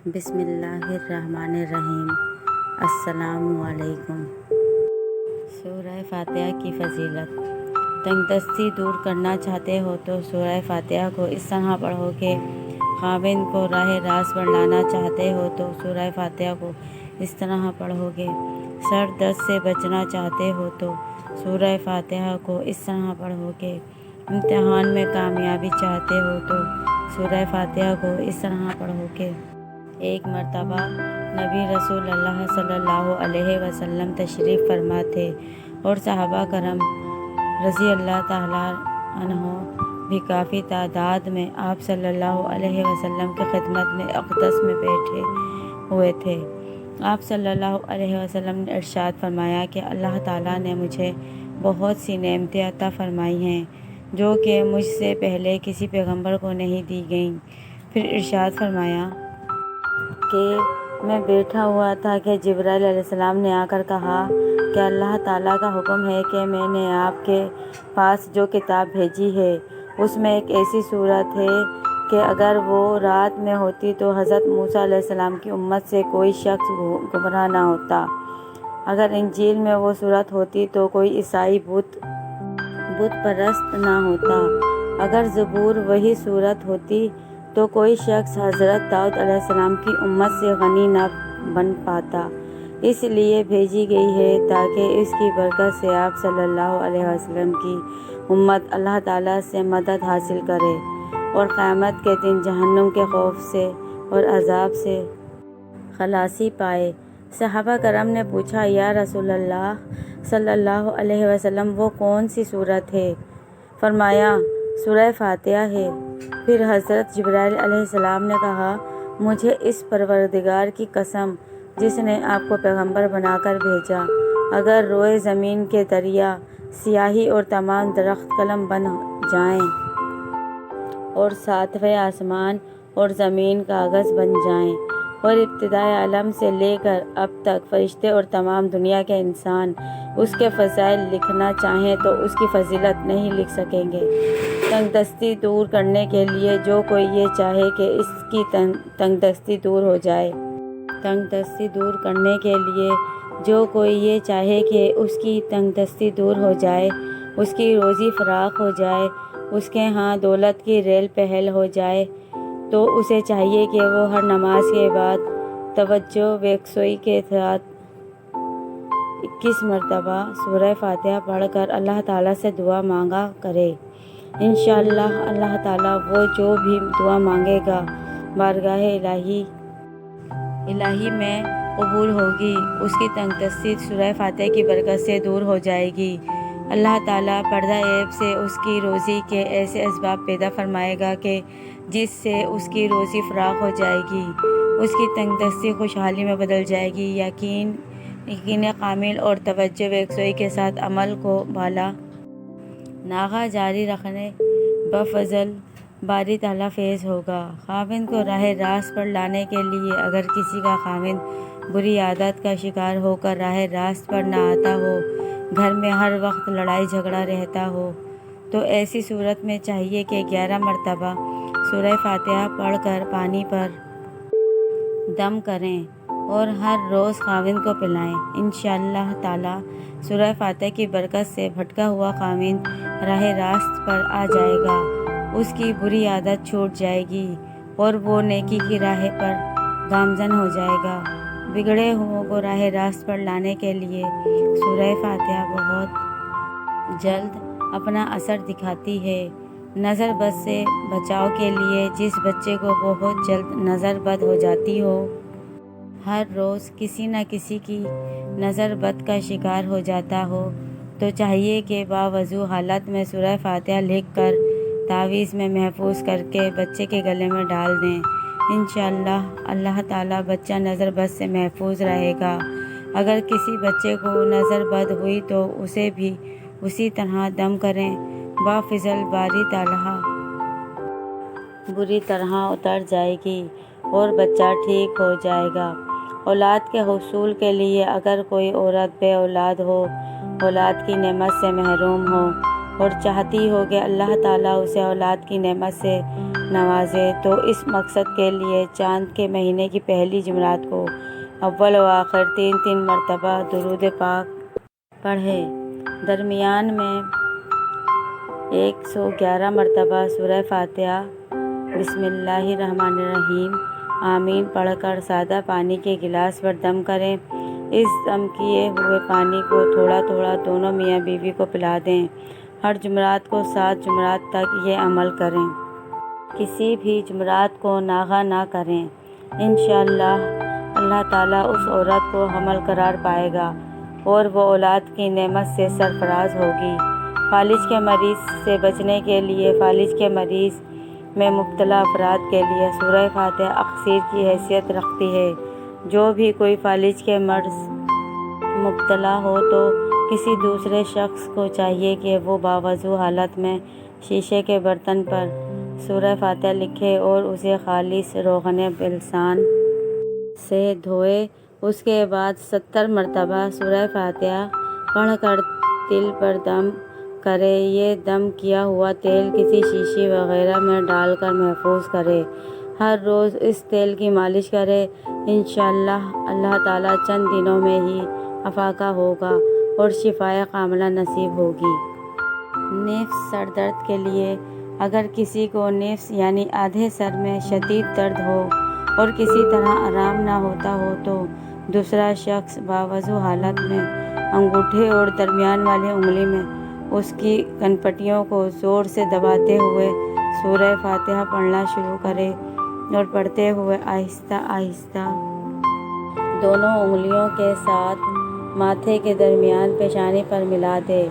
بسم اللہ الرحمن الرحیم۔ السلام علیکم۔ سورہ فاتحہ کی فضیلت۔ تنگ دستی دور کرنا چاہتے ہو تو سورہ فاتحہ کو اس طرح پڑھو کہ خاوند کو راہ راست پر لانا چاہتے ہو تو سورہ فاتحہ کو اس طرح پڑھو گے۔ سر درد سے بچنا چاہتے ہو تو سورہ فاتحہ کو اس طرح پڑھو گے۔ امتحان میں کامیابی چاہتے ہو تو سورہ فاتحہ کو اس طرح پڑھو گے۔ ایک مرتبہ نبی رسول اللہ صلی اللہ علیہ وسلم تشریف فرما تھے اور صحابہ کرام رضی اللہ تعالیٰ عنہ بھی کافی تعداد میں آپ صلی اللہ علیہ وسلم کی خدمت میں اقدس میں بیٹھے ہوئے تھے۔ آپ صلی اللہ علیہ وسلم نے ارشاد فرمایا کہ اللہ تعالیٰ نے مجھے بہت سی نعمتیں عطا فرمائی ہیں جو کہ مجھ سے پہلے کسی پیغمبر کو نہیں دی گئیں۔ پھر ارشاد فرمایا کہ میں بیٹھا ہوا تھا کہ جبرائیل علیہ السلام نے آ کر کہا کہ اللہ تعالیٰ کا حکم ہے کہ میں نے آپ کے پاس جو کتاب بھیجی ہے اس میں ایک ایسی صورت ہے کہ اگر وہ رات میں ہوتی تو حضرت موسیٰ علیہ السلام کی امت سے کوئی شخص گمراہ نہ ہوتا۔ اگر انجیل میں وہ صورت ہوتی تو کوئی عیسائی بت پرست نہ ہوتا۔ اگر زبور وہی صورت ہوتی تو کوئی شخص حضرت داؤد علیہ السلام کی امت سے غنی نہ بن پاتا۔ اس لیے بھیجی گئی ہے تاکہ اس کی برکت سے آپ صلی اللہ علیہ وسلم کی امت اللہ تعالیٰ سے مدد حاصل کرے اور قیامت کے دن جہنم کے خوف سے اور عذاب سے خلاصی پائے۔ صحابہ کرام نے پوچھا، یا رسول اللہ صلی اللہ علیہ وسلم وہ کون سی صورت ہے؟ فرمایا، سورہ فاتحہ ہے۔ پھر حضرت جبرائیل علیہ السلام نے کہا، مجھے اس پروردگار کی قسم جس نے آپ کو پیغمبر بنا کر بھیجا، اگر روئے زمین کے دریا سیاہی اور تمام درخت قلم بن جائیں اور ساتویں آسمان اور زمین کاغذ بن جائیں اور ابتدائے عالم سے لے کر اب تک فرشتے اور تمام دنیا کے انسان اس کے فضائل لکھنا چاہیں تو اس کی فضیلت نہیں لکھ سکیں گے۔ تنگ دستی دور کرنے کے لیے جو کوئی یہ چاہے کہ اس کی تنگ دستی دور ہو جائے، تنگ دستی دور کرنے کے لیے جو کوئی یہ چاہے کہ اس کی تنگ دستی دور ہو جائے، اس کی روزی فراخ ہو جائے، اس کے ہاں دولت کی ریل پہل ہو جائے، تو اسے چاہیے کہ وہ ہر نماز کے بعد توجہ و یکسوئی کے ساتھ 21 مرتبہ سورہ فاتحہ پڑھ کر اللہ تعالیٰ سے دعا مانگا کرے۔ انشاءاللہ اللہ تعالیٰ وہ جو بھی دعا مانگے گا بارگاہ الہی میں قبول ہوگی۔ اس کی تنگ دستی سورہ فاتحہ کی برکت سے دور ہو جائے گی۔ اللہ تعالیٰ پردہ عیب سے اس کی روزی کے ایسے اسباب پیدا فرمائے گا کہ جس سے اس کی روزی فراخ ہو جائے گی، اس کی تنگ دستی خوشحالی میں بدل جائے گی۔ یقین کامل اور توجہ و یکسوئی کے ساتھ عمل کو بالا ناغہ جاری رکھنے بفضل باری تعالیٰ فیض ہوگا۔ خاوند کو راہ راست پر لانے کے لیے اگر کسی کا خاوند بری عادت کا شکار ہو کر راہ راست پر نہ آتا ہو، گھر میں ہر وقت لڑائی جھگڑا رہتا ہو، تو ایسی صورت میں چاہیے کہ 11 مرتبہ سورہ فاتحہ پڑھ کر پانی پر دم کریں اور ہر روز خاوند کو پلائیں۔ انشاءاللہ تعالیٰ سورہ فاتحہ کی برکت سے بھٹکا ہوا خاوند راہ راست پر آ جائے گا، اس کی بری عادت چھوٹ جائے گی اور وہ نیکی کی راہ پر گامزن ہو جائے گا۔ بگڑے ہوئوں کو راہ راست پر لانے کے لیے سورہ فاتحہ بہت جلد اپنا اثر دکھاتی ہے۔ نظر بد سے بچاؤ کے لیے جس بچے کو بہت جلد نظر بد ہو جاتی ہو، ہر روز کسی نہ کسی کی نظر بد کا شکار ہو جاتا ہو، تو چاہیے کہ باوضو حالت میں سورہ فاتحہ لکھ کر تعویذ میں محفوظ کر کے بچے کے گلے میں ڈال دیں۔ انشاءاللہ اللہ تعالیٰ بچہ نظر بد سے محفوظ رہے گا۔ اگر کسی بچے کو نظر بد ہوئی تو اسے بھی اسی طرح دم کریں، بفضل باری تعالیٰ بری طرح اتر جائے گی اور بچہ ٹھیک ہو جائے گا۔ اولاد کے حصول کے لیے اگر کوئی عورت بے اولاد ہو، اولاد کی نعمت سے محروم ہو، اور چاہتی ہو کہ اللہ تعالیٰ اسے اولاد کی نعمت سے نوازے، تو اس مقصد کے لیے چاند کے مہینے کی پہلی جمعرات کو اول و آخر 3 مرتبہ درود پاک پڑھے۔ درمیان میں 111 مرتبہ سورہ فاتحہ، بسم اللہ الرحمن الرحیم، آمین پڑھ کر سادہ پانی کے گلاس پر دم کریں۔ اس دم کیے ہوئے پانی کو تھوڑا تھوڑا دونوں میاں بیوی کو پلا دیں۔ ہر جمعرات کو 7 جمعرات تک یہ عمل کریں۔ کسی بھی جمعرات کو ناغہ نہ کریں۔ انشاءاللہ اللہ تعالیٰ اس عورت کو حمل قرار پائے گا اور وہ اولاد کی نعمت سے سرفراز ہوگی۔ فالج کے مریض سے بچنے کے لیے فالج کے مریض میں مبتلا افراد کے لیے سورہ فاتحہ اکسیر کی حیثیت رکھتی ہے۔ جو بھی کوئی فالج کے مرض مبتلا ہو تو کسی دوسرے شخص کو چاہیے کہ وہ باوضو حالت میں شیشے کے برتن پر سورہ فاتحہ لکھے اور اسے خالص روغن بلسان سے دھوئے۔ اس کے بعد 70 مرتبہ سورہ فاتحہ پڑھ کر تل پر دم کرے۔ یہ دم کیا ہوا تیل کسی شیشی وغیرہ میں ڈال کر محفوظ کرے۔ ہر روز اس تیل کی مالش کرے۔ انشاءاللہ اللہ تعالیٰ چند دنوں میں ہی افاقہ ہوگا اور شفائے کاملہ نصیب ہوگی۔ نفس سر درد کے لیے اگر کسی کو نفس یعنی آدھے سر میں شدید درد ہو اور کسی طرح آرام نہ ہوتا ہو تو دوسرا شخص باوضو حالت میں انگوٹھے اور درمیان والی انگلی میں اس کی کنپٹیوں کو زور سے دباتے ہوئے سورہ فاتحہ پڑھنا شروع کرے اور پڑھتے ہوئے آہستہ آہستہ دونوں انگلیوں کے ساتھ ماتھے کے درمیان پیشانی پر ملا دے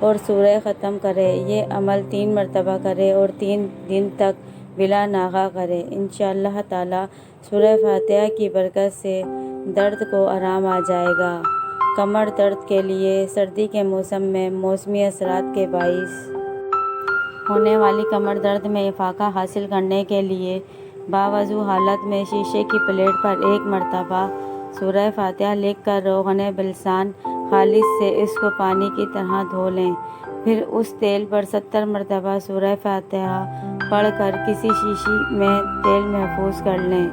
اور سورہ ختم کرے۔ یہ عمل 3 مرتبہ کرے اور 3 دن تک بلا ناغہ کرے۔ انشاءاللہ تعالیٰ سورہ فاتحہ کی برکت سے درد کو آرام آ جائے گا۔ کمر درد کے لیے سردی کے موسم میں موسمی اثرات کے باعث ہونے والی کمر درد میں افاقہ حاصل کرنے کے لیے باوضو حالت میں شیشے کی پلیٹ پر 1 مرتبہ سورہ فاتحہ لکھ کر روغن بلسان خالص سے اس کو پانی کی طرح دھو لیں۔ پھر اس تیل پر 70 مرتبہ سورہ فاتحہ پڑھ کر کسی شیشی میں تیل محفوظ کر لیں۔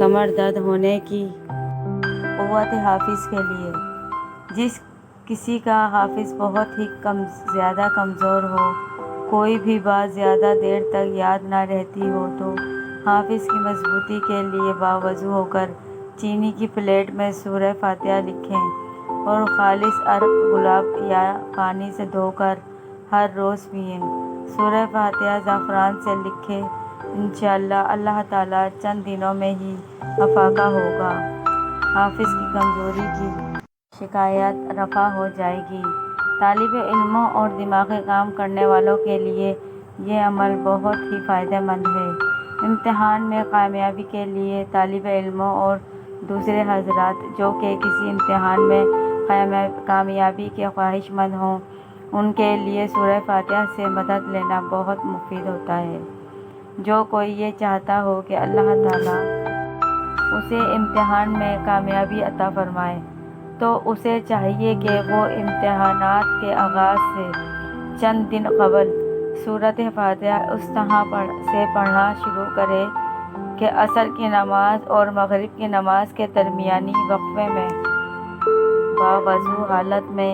کمر درد ہونے کی قوت حافظ کے لیے جس کسی کا حافظ بہت ہی زیادہ کمزور ہو، کوئی بھی بات زیادہ دیر تک یاد نہ رہتی ہو تو حافظ کی مضبوطی کے لیے باوضو ہو کر چینی کی پلیٹ میں سورہ فاتحہ لکھیں اور خالص عرق گلاب یا پانی سے دھو کر ہر روز پئیں۔ سورہ فاتحہ زعفران سے لکھے۔ انشاءاللہ اللہ تعالیٰ چند دنوں میں ہی افاقہ ہوگا۔ حافظ کی کمزوری کی شکایت رفع ہو جائے گی۔ طالب علموں اور دماغی کام کرنے والوں کے لیے یہ عمل بہت ہی فائدہ مند ہے۔ امتحان میں کامیابی کے لیے طالب علموں اور دوسرے حضرات جو کہ کسی امتحان میں کامیابی کے خواہش مند ہوں، ان کے لیے سورہ فاتحہ سے مدد لینا بہت مفید ہوتا ہے۔ جو کوئی یہ چاہتا ہو کہ اللہ تعالیٰ اسے امتحان میں کامیابی عطا فرمائے تو اسے چاہیے کہ وہ امتحانات کے آغاز سے چند دن قبل سورۃ فاتحہ اس طرح سے پڑھنا شروع کرے کہ عصر کی نماز اور مغرب کی نماز کے درمیانی وقفے میں باوضو حالت میں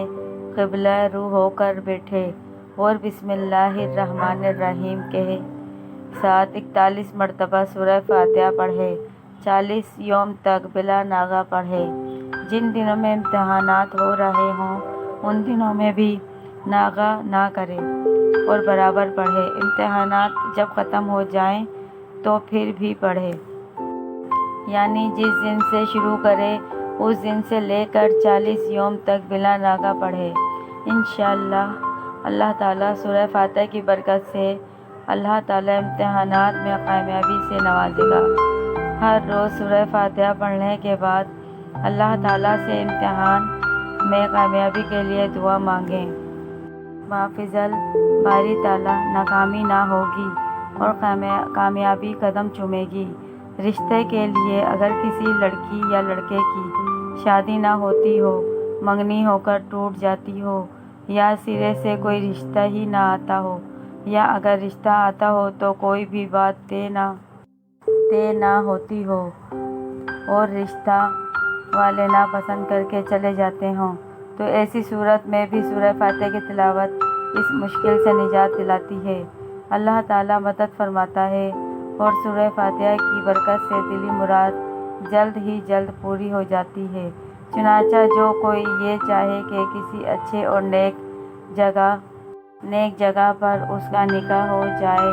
قبلہ رو ہو کر بیٹھے اور بسم اللہ الرحمن الرحیم کے ساتھ 41 مرتبہ سورہ فاتحہ پڑھے۔ 40 یوم تک بلا ناغہ پڑھے۔ جن دنوں میں امتحانات ہو رہے ہوں ان دنوں میں بھی ناغہ نہ کرے اور برابر پڑھے۔ امتحانات جب ختم ہو جائیں تو پھر بھی پڑھے، یعنی جس دن سے شروع کرے اس دن سے لے کر 40 یوم تک بلا ناغہ پڑھے۔ انشاءاللہ اللہ تعالیٰ سورہ فاتحہ کی برکت سے اللہ تعالیٰ امتحانات میں کامیابی سے نوازے گا۔ ہر روز سورہ فاتحہ پڑھنے کے بعد اللہ تعالیٰ سے امتحان میں کامیابی کے لیے دعا مانگیں۔ بافضل باری تعالیٰ ناکامی نہ ہوگی اور کامیابی قدم چومے گی۔ رشتے کے لیے اگر کسی لڑکی یا لڑکے کی شادی نہ ہوتی ہو، منگنی ہو کر ٹوٹ جاتی ہو یا سرے سے کوئی رشتہ ہی نہ آتا ہو، یا اگر رشتہ آتا ہو تو کوئی بھی بات طے نہ ہوتی ہو اور رشتہ والے ناپسند کر کے چلے جاتے ہوں، تو ایسی صورت میں بھی سورہ فاتحہ کی تلاوت اس مشکل سے نجات دلاتی ہے۔ اللہ تعالیٰ مدد فرماتا ہے اور سورہ فاتحہ کی برکت سے دلی مراد جلد ہی جلد پوری ہو جاتی ہے۔ چنانچہ جو کوئی یہ چاہے کہ کسی اچھے اور نیک جگہ پر اس کا نکاح ہو جائے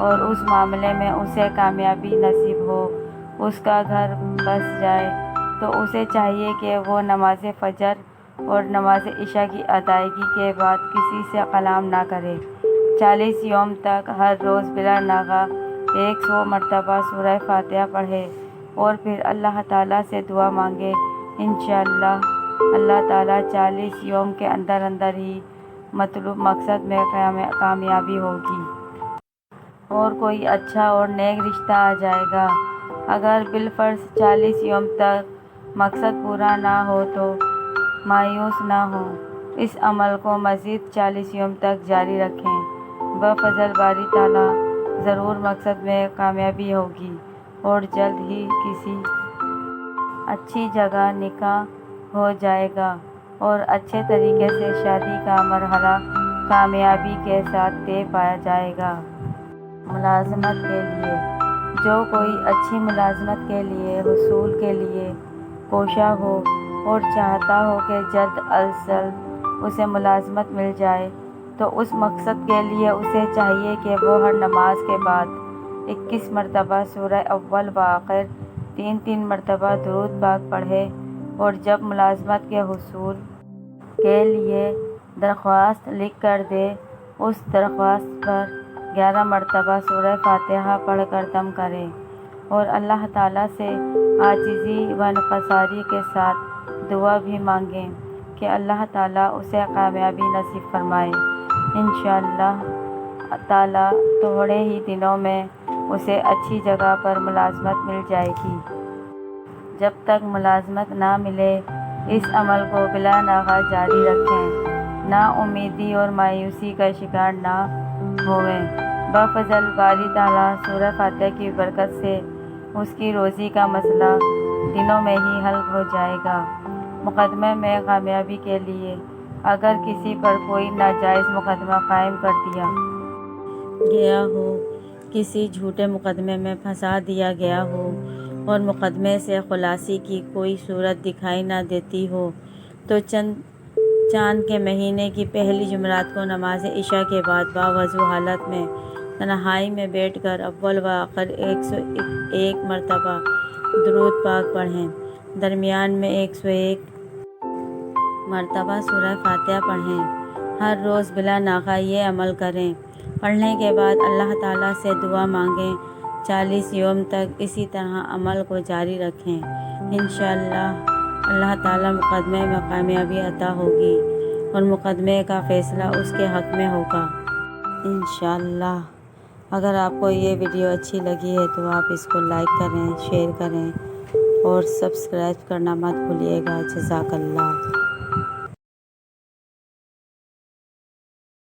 اور اس معاملے میں اسے کامیابی نصیب ہو، اس کا گھر بس جائے، تو اسے چاہیے کہ وہ نماز فجر اور نماز عشاء کی ادائیگی کے بعد کسی سے کلام نہ کرے، 40 یوم تک ہر روز بلا ناغہ 100 مرتبہ سورہ فاتحہ پڑھے اور پھر اللہ تعالیٰ سے دعا مانگے۔ انشاءاللہ اللہ تعالیٰ 40 یوم کے اندر ہی مطلوب مقصد میں کامیابی ہوگی اور کوئی اچھا اور نیک رشتہ آ جائے گا۔ اگر بالفرض 40 یوم تک مقصد پورا نہ ہو تو مایوس نہ ہوں، اس عمل کو مزید 40 یوم تک جاری رکھیں، بفضل باری تعالیٰ ضرور مقصد میں کامیابی ہوگی اور جلد ہی کسی اچھی جگہ نکاح ہو جائے گا اور اچھے طریقے سے شادی کا مرحلہ کامیابی کے ساتھ طے پایا جائے گا۔ ملازمت کے لیے جو کوئی اچھی ملازمت کے لیے حصول کے لیے کوشاں ہو اور چاہتا ہو کہ جلد از جلد اسے ملازمت مل جائے، تو اس مقصد کے لیے اسے چاہیے کہ وہ ہر نماز کے بعد 21 مرتبہ سورہ اول و آخر 3 مرتبہ درود پاک پڑھے اور جب ملازمت کے حصول کے لیے درخواست لکھ کر دے، اس درخواست پر 11 مرتبہ سورہ فاتحہ پڑھ کر دم کرے اور اللہ تعالیٰ سے عاجزی و انکساری کے ساتھ دعا بھی مانگیں کہ اللہ تعالیٰ اسے کامیابی نصیب فرمائے۔ انشاءاللہ تعالیٰ تھوڑے ہی دنوں میں اسے اچھی جگہ پر ملازمت مل جائے گی۔ جب تک ملازمت نہ ملے اس عمل کو بلا ناغہ جاری رکھیں، نا امیدی اور مایوسی کا شکار نہ ہوئیں۔ بفضل باری تعالیٰ سورہ فاتحہ کی برکت سے اس کی روزی کا مسئلہ دنوں میں ہی حل ہو جائے گا۔ مقدمے میں کامیابی کے لیے اگر کسی پر کوئی ناجائز مقدمہ قائم کر دیا گیا ہو، کسی جھوٹے مقدمے میں پھنسا دیا گیا ہو اور مقدمے سے خلاصی کی کوئی صورت دکھائی نہ دیتی ہو، تو چاند کے مہینے کی پہلی جمعرات کو نماز عشاء کے بعد باوضو حالت میں تنہائی میں بیٹھ کر اول و آخر 101 مرتبہ درود پاک پڑھیں، درمیان میں 101 مرتبہ سورہ فاتحہ پڑھیں، ہر روز بلا ناغہ یہ عمل کریں۔ پڑھنے کے بعد اللہ تعالیٰ سے دعا مانگیں، 40 یوم تک اسی طرح عمل کو جاری رکھیں۔ انشاءاللہ اللہ تعالیٰ مقدمے میں کامیابی عطا ہوگی اور مقدمے کا فیصلہ اس کے حق میں ہوگا انشاءاللہ۔ اگر آپ کو یہ ویڈیو اچھی لگی ہے تو آپ اس کو لائک کریں، شیئر کریں اور سبسکرائب کرنا مت بھولیے گا۔ جزاک اللہ۔